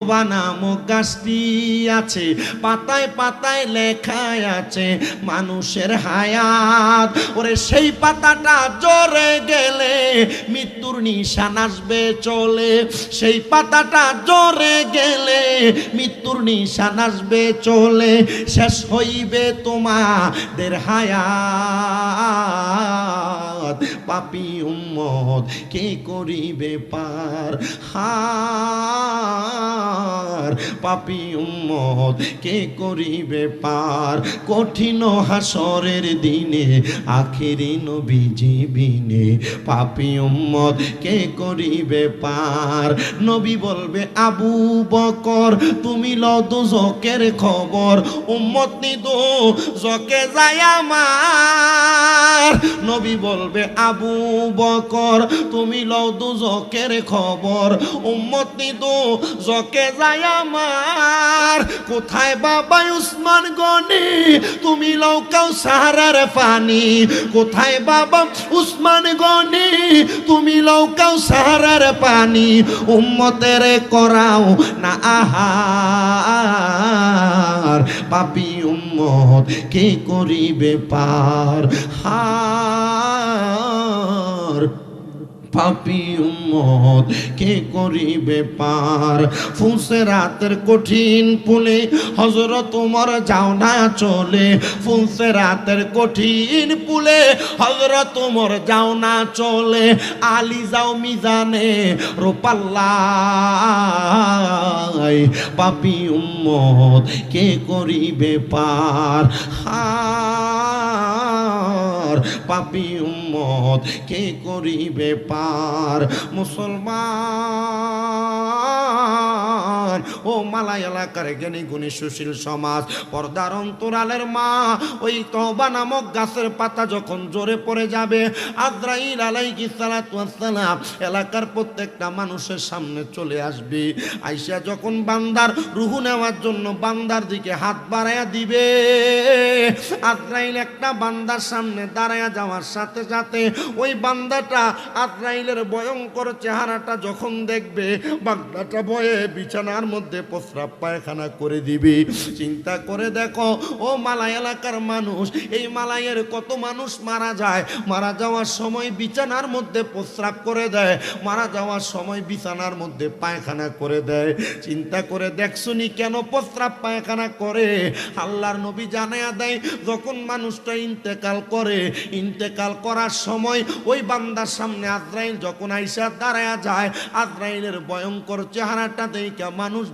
নামক গাছটি আছে, পাতায় পাতায় লেখায় আছে মানুষের হায়াত। ওরে সেই পাতাটা ঝরে গেলে মৃত্যুর নিশান আসবে চলে, সেই পাতাটা ঝরে গেলে মৃত্যুর নিশান আসবে চলে। শেষ হইবে তোমাদের হায়াত, পাপী উম্মত কে করিবে পার। পাপী উম্মত কে করিবে পার। কঠিন হাসরের দিনে আখিরি নবীজি বিনে পাপী উম্মত কে করিবে পার। নবী বলবে আবু বকর তুমি লও দোজখের খবর, উম্মত নি দোজখে যায় আমার। নবী বলবে আবু বকর তুমি লও দোজখের খবর, উম্মত নি দোজখে যায় আমার। কোথায় বাবা উসমান গনি তুমি লও কাউসারের পানি, কোথায় বাবা উসমান গনি তুমি লও কাউসারের পানি। উম্মতের করাও না আহার, পাপী উম্মত কে করিবে পার। পাপী উম্মত কে করিবে পার। ফুলসেরাতের কঠিন পুলে হযরত ওমর যাও না চলে, ফুলসেরাতের কঠিন পুলে হযরত ওমর যাও না চলে। আলী যাও মিজানে রূপাল্লায়, পাপী উম্মত কে করিবে পার। পাপী উম্মত কে করিবে পার। মুসলমান ও মালাই এলাকার জ্ঞানী গুণী সুশীল সমাজ, পর্দার অন্তরালের মা, ওই তওবা নামক গাছের পাতা যখন জোরে পড়ে যাবে, আজরাইল আলাইহিস সালাতু ওয়াস সালাম এলাকার প্রত্যেকটা মানুষের সামনে চলে আসবে। আইসা যখন বান্দার রূহ নেওয়ার জন্য বান্দার দিকে হাত বাড়ায়া দিবে, আজরাইল একটা বান্দার সামনে দাঁড়ায়া যাওয়ার সাথে সাথে ওই বান্দাটা আজরাইলের ভয়ঙ্কর চেহারাটা যখন দেখবে, বান্দাটা ভয়ে বিছানার মধ্যে প্রস্রাব পায়খানা করে দিবে। চিন্তা করে দেখো ও মালাই এলাকার মানুষ, এই মালাইয়ের কত মানুষ মারা যায়, মারা যাওয়ার সময় বিছানার মধ্যে প্রস্রাব করে দেয়, মারা যাওয়ার সময় বিছানার মধ্যে পায়খানা করে দেয়। চিন্তা করে দেখছুনি কেন প্রস্রাব পায়খানা করে? আল্লাহর নবী জানায়া দেয় যখন মানুষটা ইন্তেকাল করে, ইন্তেকাল করার সময় ওই বান্দার সামনে আজরাইল যখন আইসা দাঁড়ায়া যায়, আজরাইলের ভয়ঙ্কর চেহারাটা দেখে মানুষ